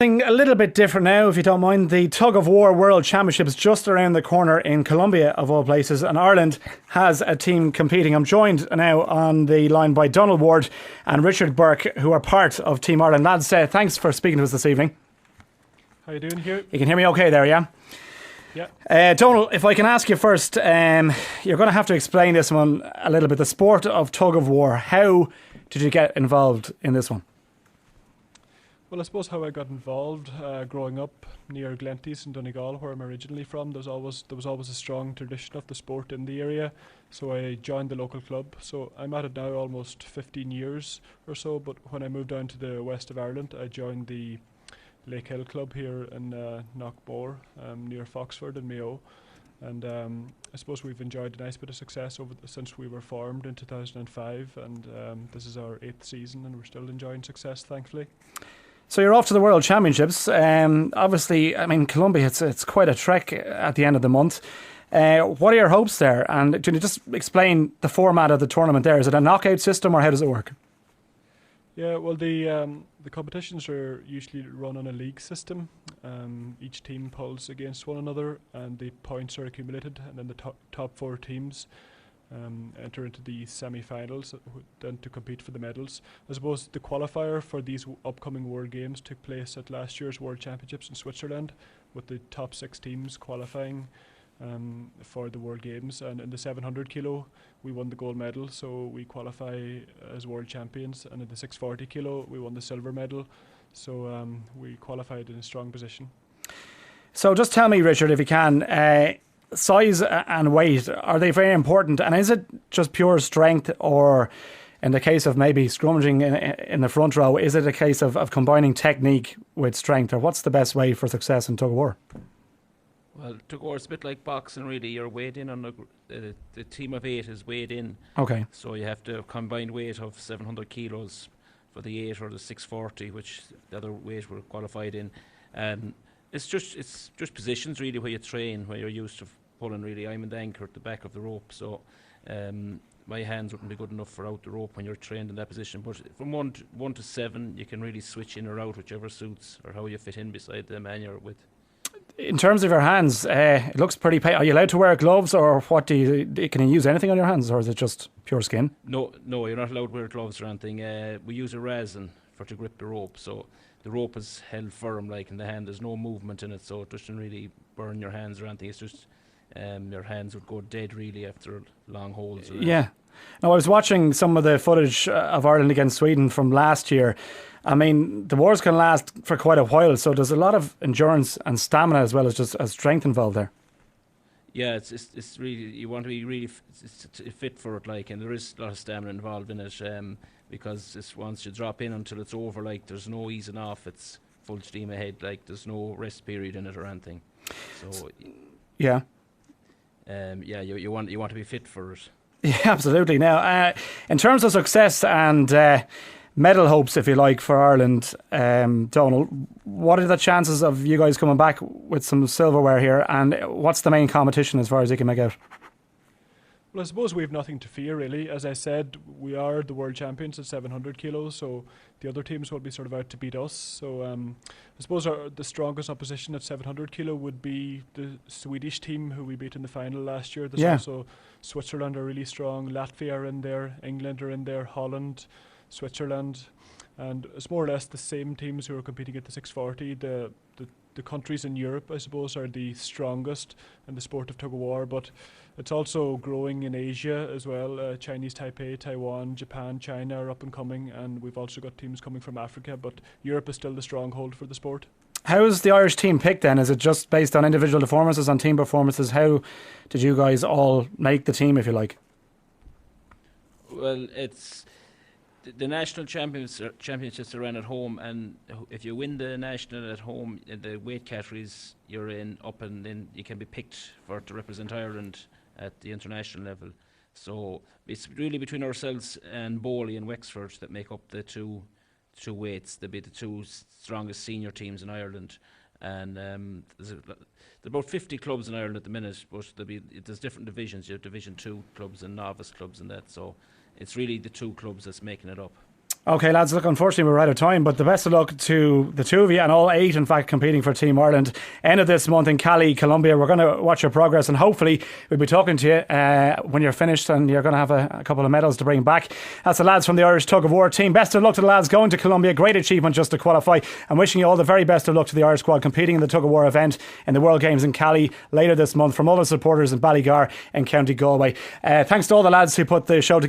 A little bit different now, if you don't mind. The Tug of War World Championships just around the corner in Columbia, of all places, and Ireland has a team competing. I'm joined now on the line by Donal Ward and Richard Burke, who are part of Team Ireland. Lads, thanks for speaking to us this evening. How you doing, Hugh? You can hear me okay there, yeah? Yeah. Donal, if I can ask you first, you're going to have to explain this one a little bit. The sport of tug of war. How did you get involved in this one? Well, I suppose how I got involved growing up near Glenties in Donegal, where I'm originally from, there was always a strong tradition of the sport in the area. So I joined the local club. So I'm at it now almost 15 years or so. But when I moved down to the west of Ireland, I joined the Lake Hill Club here in Knockmore, near Foxford and Mayo. And I suppose we've enjoyed a nice bit of success since we were formed in 2005. And this is our 8th season, and we're still enjoying success, thankfully. So you're off to the World Championships. Obviously, I mean, Columbia, it's quite a trek at the end of the month. What are your hopes there? And can you just explain the format of the tournament there? Is it a knockout system, or how does it work? Yeah, well, the competitions are usually run on a league system. Each team pulls against one another, and the points are accumulated, and then the top 4 teams enter into the semi-finals then to compete for the medals. I suppose the qualifier for these upcoming World Games took place at last year's World Championships in Switzerland, with the top 6 teams qualifying for the World Games. And in the 700 kilo we won the gold medal, so we qualify as world champions, and in the 640 kilo we won the silver medal, so we qualified in a strong position. So just tell me, Richard, if you can, size and weight, are they very important? And is it just pure strength, or in the case of maybe scrummaging in the front row, is it a case of combining technique with strength, or what's the best way for success in tug of war? Well, tug of war is a bit like boxing, really. You're weighed in on the team of 8 is weighed in. Okay. So you have to combined weight of 700 kilos for the 8 or the 640, which the other weight were qualified in. It's just positions really where you train, where you're used to pulling. Really, I'm in the anchor at the back of the rope, so my hands wouldn't be good enough for out the rope when you're trained in that position. But from 1 to 7, you can really switch in or out, whichever suits, or how you fit in beside the man you're with. In terms of your hands, it looks pretty. Are you allowed to wear gloves, or what? Can you use anything on your hands, or is it just pure skin? No, you're not allowed to wear gloves or anything. We use a resin to grip the rope, so the rope is held firm, like in the hand. There's no movement in it, so it doesn't really burn your hands or anything. It's just your hands would go dead really after long holds. Yeah. Now, I was watching some of the footage of Ireland against Sweden from last year. I mean, the wars can last for quite a while, so there's a lot of endurance and stamina as well as just strength involved there. Yeah, it's really, you want to be really fit for it, like, and there is a lot of stamina involved in it, because it's once you drop in until it's over, like, there's no easing off. It's full steam ahead, like, there's no rest period in it or anything. So yeah, you want to be fit for it. Yeah, absolutely. Now, in terms of success and medal hopes, if you like, for Ireland, Donal, what are the chances of you guys coming back with some silverware here, and what's the main competition as far as you can make out? Well, I suppose we have nothing to fear, really. As I said, we are the world champions at 700 kilos, so the other teams will be sort of out to beat us. So I suppose the strongest opposition at 700 kilo would be the Swedish team, who we beat in the final last year. There's also Switzerland are really strong, Latvia are in there, England are in there, Holland, Switzerland, and it's more or less the same teams who are competing at the 640. The countries in Europe, I suppose, are the strongest in the sport of tug of war, but it's also growing in Asia as well. Chinese Taipei, Taiwan, Japan, China are up and coming, and we've also got teams coming from Africa, but Europe is still the stronghold for the sport. How is the Irish team picked then? Is it just based on individual performances, on team performances? How did you guys all make the team, if you like? Well, it's the national championships are run at home, and if you win the national at home, the weight categories you're in up, and then you can be picked to represent Ireland at the international level. So it's really between ourselves and Bowley and Wexford that make up the two weights. They'll be the 2 strongest senior teams in Ireland, and there's about 50 clubs in Ireland at the minute, but there's different divisions. You have Division 2 clubs and novice clubs and that, so it's really the 2 clubs that's making it up. Okay, lads, look, unfortunately we're out of time, but the best of luck to the two of you and all 8, in fact, competing for Team Ireland. End of this month in Cali, Columbia. We're going to watch your progress, and hopefully we'll be talking to you when you're finished and you're going to have a couple of medals to bring back. That's the lads from the Irish Tug of War team. Best of luck to the lads going to Columbia. Great achievement just to qualify. I'm wishing you all the very best of luck to the Irish squad competing in the Tug of War event in the World Games in Cali later this month. From all the supporters in Ballygar and County Galway. Thanks to all the lads who put the show together.